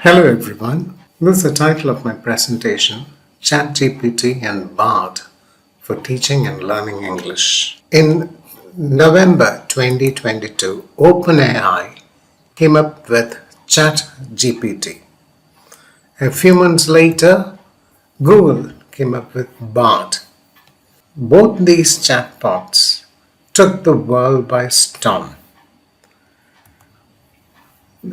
Hello everyone. This is the title of my presentation, ChatGPT and Bard for Teaching and Learning English. In November 2022, OpenAI came up with ChatGPT. A few months later, Google came up with Bard. Both these chatbots took the world by storm.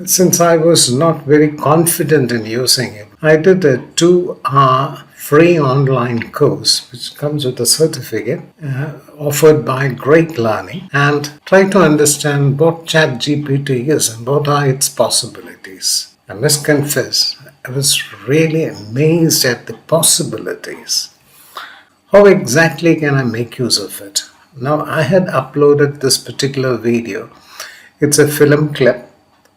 Since I was not very confident in using it, I did a 2-hour free online course which comes with a certificate offered by Great Learning and try to understand what ChatGPT is and what are its possibilities. I must confess, I was really amazed at the possibilities. How exactly can I make use of it? Now, I had uploaded this particular video. It's a film clip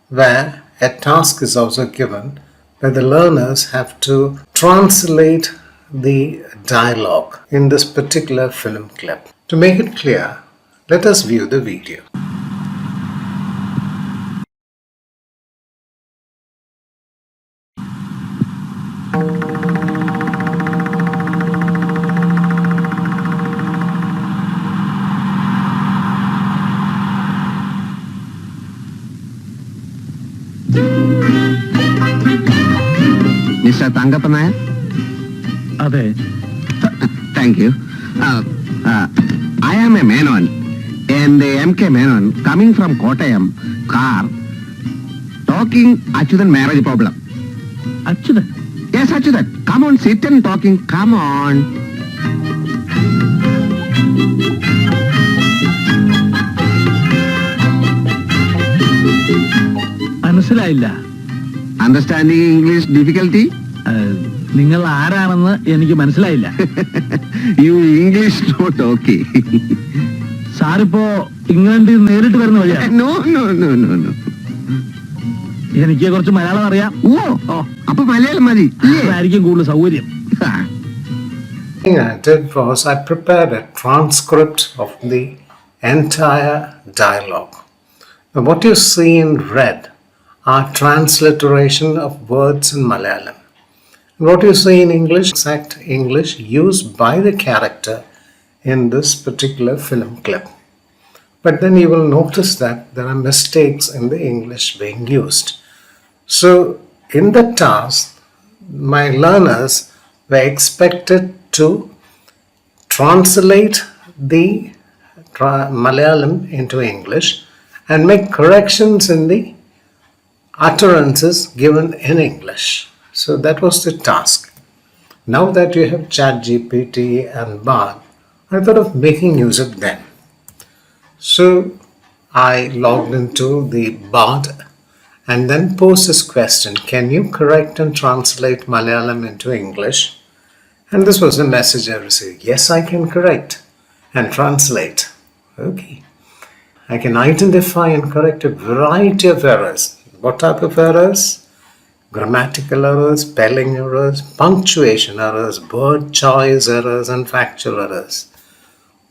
where a task is also given where the learners have to translate the dialogue in this particular film clip. To make it clear, let us view the video. Mr. Tangapanayan? Ade. Thank you. I am a Menon, and the MK Menon coming from Kottayam, car, talking Achudan marriage problem. Achudan. Yes, Achudan. Come on, sit and talking. Come on. മനസ്സിലായില്ല. Understanding English difficulty? നിങ്ങൾ ആരാണെന്ന് എനിക്ക് മനസ്സിലായില്ല. You English not okay. സാറിപ്പോ ഇംഗ്ലണ്ടിൽ നേരിട്ട് വരുന്ന വഴിയാ? No. എനിക്ക് കുറച്ച് മലയാളം അറിയാം. അപ്പൊ മലയാളം മതി. അതായിരിക്കും കൂടുതൽ സൗകര്യം. The thing I did was I prepared a transcript of the entire dialogue. Now, what you see in red are transliteration of words in Malayalam. What you see in English, exact English used by the character in this particular film clip. But then you will notice that there are mistakes in the English being used. So in the task, my learners were expected to translate the Malayalam into English and make corrections in the utterances given in English. So that was the task. Now that you have ChatGPT and Bard, I thought of making use of them. So I logged into the Bard and then posed this question: can you correct and translate Malayalam into English? And this was the message I received. Yes, I can correct and translate. Okay. I can identify and correct a variety of errors. What type of errors? Grammatical errors, spelling errors, punctuation errors, word choice errors, and factual errors.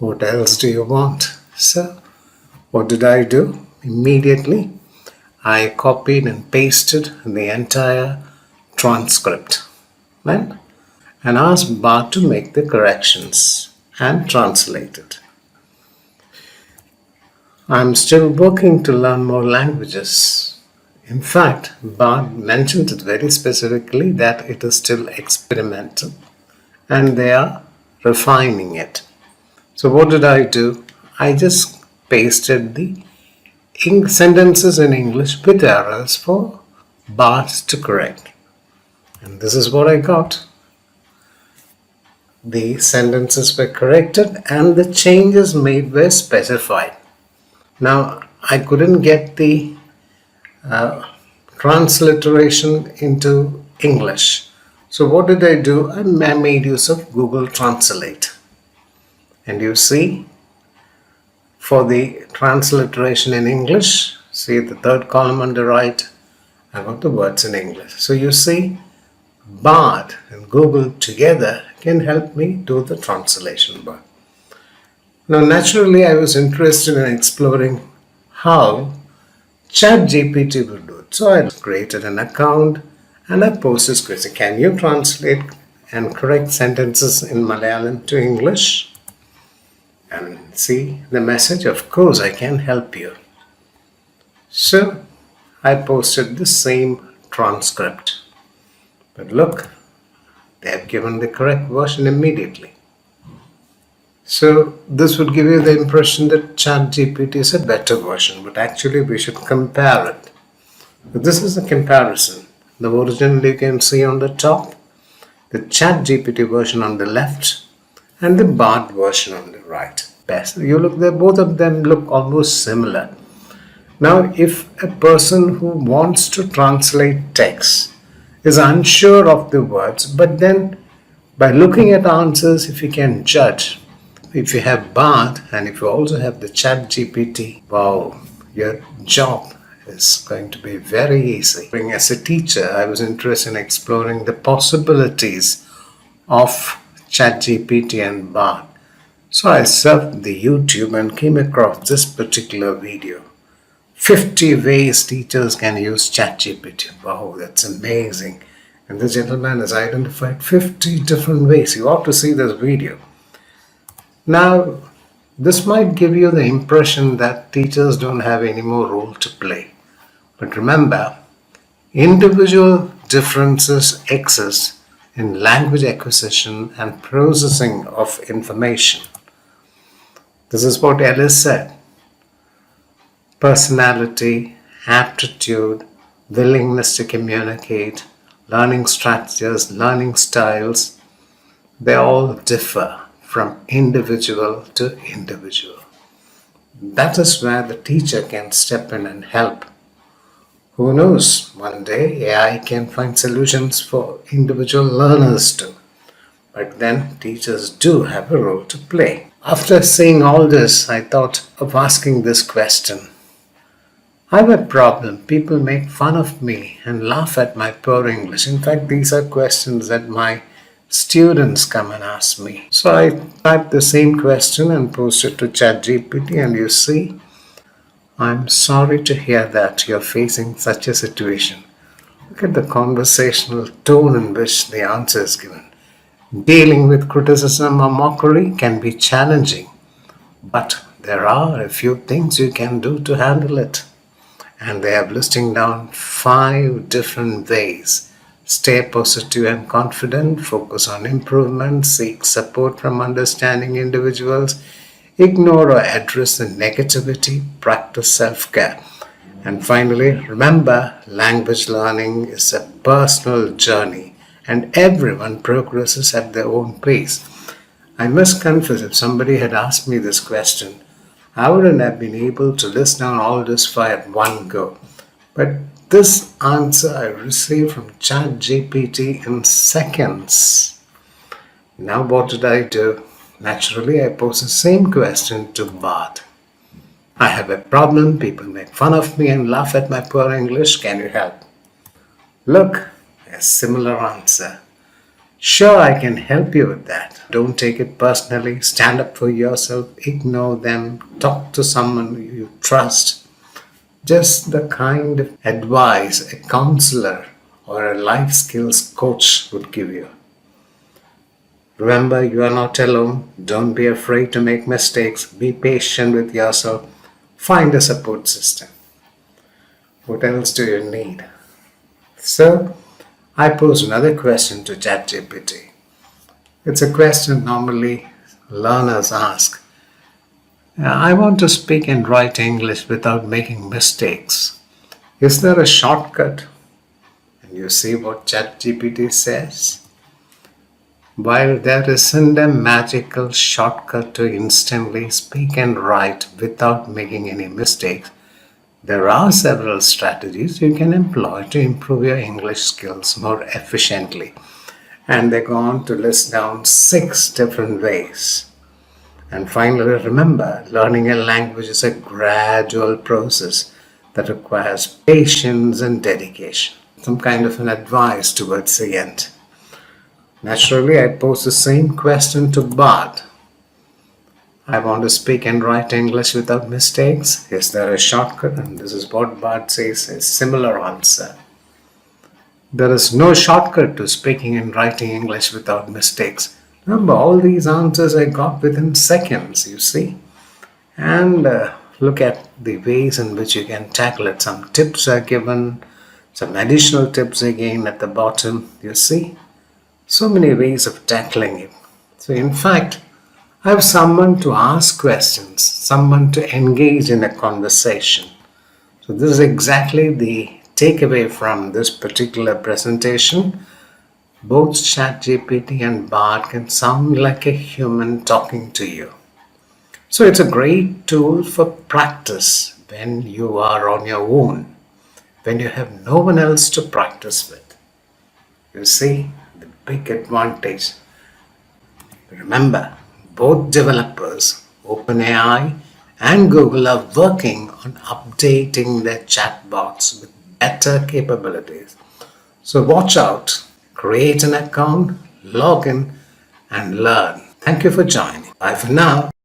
What else do you want? So, what did I do? Immediately, I copied and pasted the entire transcript, right? And asked Bard to make the corrections and translate it. I'm still working to learn more languages. In fact, Bard mentioned it very specifically that it is still experimental and they are refining it. So what did I do? I just pasted the sentences in English with errors for Bard to correct. And this is what I got. The sentences were corrected and the changes made were specified. Now, I couldn't get the transliteration into English. So what did I do? I made use of Google Translate. And you see, for the transliteration in English, see the third column on the right, I got the words in English. So you see, Bard and Google together can help me do the translation work. Now, naturally, I was interested in exploring how ChatGPT will do it. So I created an account And I posed this question: can you translate and correct sentences in Malayalam to English? And see the message, of course, I can help you. So I posted the same transcript. But look, they have given the correct version immediately. So this would give you the impression that ChatGPT is a better version, but actually we should compare it. But this is a comparison. The original you can see on the top, the ChatGPT version on the left, and the Bard version on the right. Best. You look there, both of them look almost similar. Now, if a person who wants to translate text is unsure of the words, but then by looking at answers, if you can judge, if you have Bard and if you also have the ChatGPT, wow, your job is going to be very easy. As a teacher, I was interested in exploring the possibilities of ChatGPT and Bard. So I surfed the YouTube and came across this particular video. 50 ways teachers can use ChatGPT. Wow, that's amazing. And the gentleman has identified 50 different ways. You ought to see this video. Now, this might give you the impression that teachers don't have any more role to play. But remember, individual differences exist in language acquisition and processing of information. This is what Ellis said. Personality, aptitude, willingness to communicate, learning strategies, learning styles, they all differ from individual to individual. That is where the teacher can step in and help. Who knows, one day AI can find solutions for individual learners too. But then teachers do have a role to play. After seeing all this, I thought of asking this question. I have a problem. People make fun of me and laugh at my poor English. In fact, these are questions that my students come and ask me. So I typed the same question and posted it to ChatGPT, and you see, I'm sorry to hear that you're facing such a situation. Look at the conversational tone in which the answer is given. Dealing with criticism or mockery can be challenging, but there are a few things you can do to handle it. And they are listing down 5 different ways. Stay positive and confident, focus on improvement, seek support from understanding individuals, ignore or address the negativity, practice self-care. And finally, remember, language learning is a personal journey and everyone progresses at their own pace. I must confess, if somebody had asked me this question, I wouldn't have been able to list down all this 5 at one go. But this answer I received from ChatGPT in seconds. Now what did I do? Naturally, I posed the same question to Bard. I have a problem. People make fun of me and laugh at my poor English. Can you help? Look, a similar answer. Sure, I can help you with that. Don't take it personally. Stand up for yourself. Ignore them. Talk to someone you trust. Just the kind of advice a counselor or a life skills coach would give you. Remember, you are not alone. Don't be afraid to make mistakes. Be patient with yourself. Find a support system. What else do you need? So, I pose another question to ChatGPT. It's a question normally learners ask. I want to speak and write English without making mistakes. Is there a shortcut? And you see what ChatGPT says? While there isn't a magical shortcut to instantly speak and write without making any mistakes, there are several strategies you can employ to improve your English skills more efficiently. And they go on to list down 6 different ways. And finally, remember, learning a language is a gradual process that requires patience and dedication. Some kind of an advice towards the end. Naturally, I pose the same question to Bard. I want to speak and write English without mistakes. Is there a shortcut? And this is what Bard says, a similar answer. There is no shortcut to speaking and writing English without mistakes. Remember, all these answers I got within seconds, you see. And look at the ways in which you can tackle it. Some tips are given, some additional tips again at the bottom, you see. So many ways of tackling it. So in fact, I have someone to ask questions, someone to engage in a conversation. So this is exactly the takeaway from this particular presentation. Both ChatGPT and Bard can sound like a human talking to you. So it's a great tool for practice when you are on your own, when you have no one else to practice with. You see the big advantage. Remember, both developers, OpenAI and Google, are working on updating their chatbots with better capabilities. So watch out, create an account, log in, and learn. Thank you for joining. Bye for now.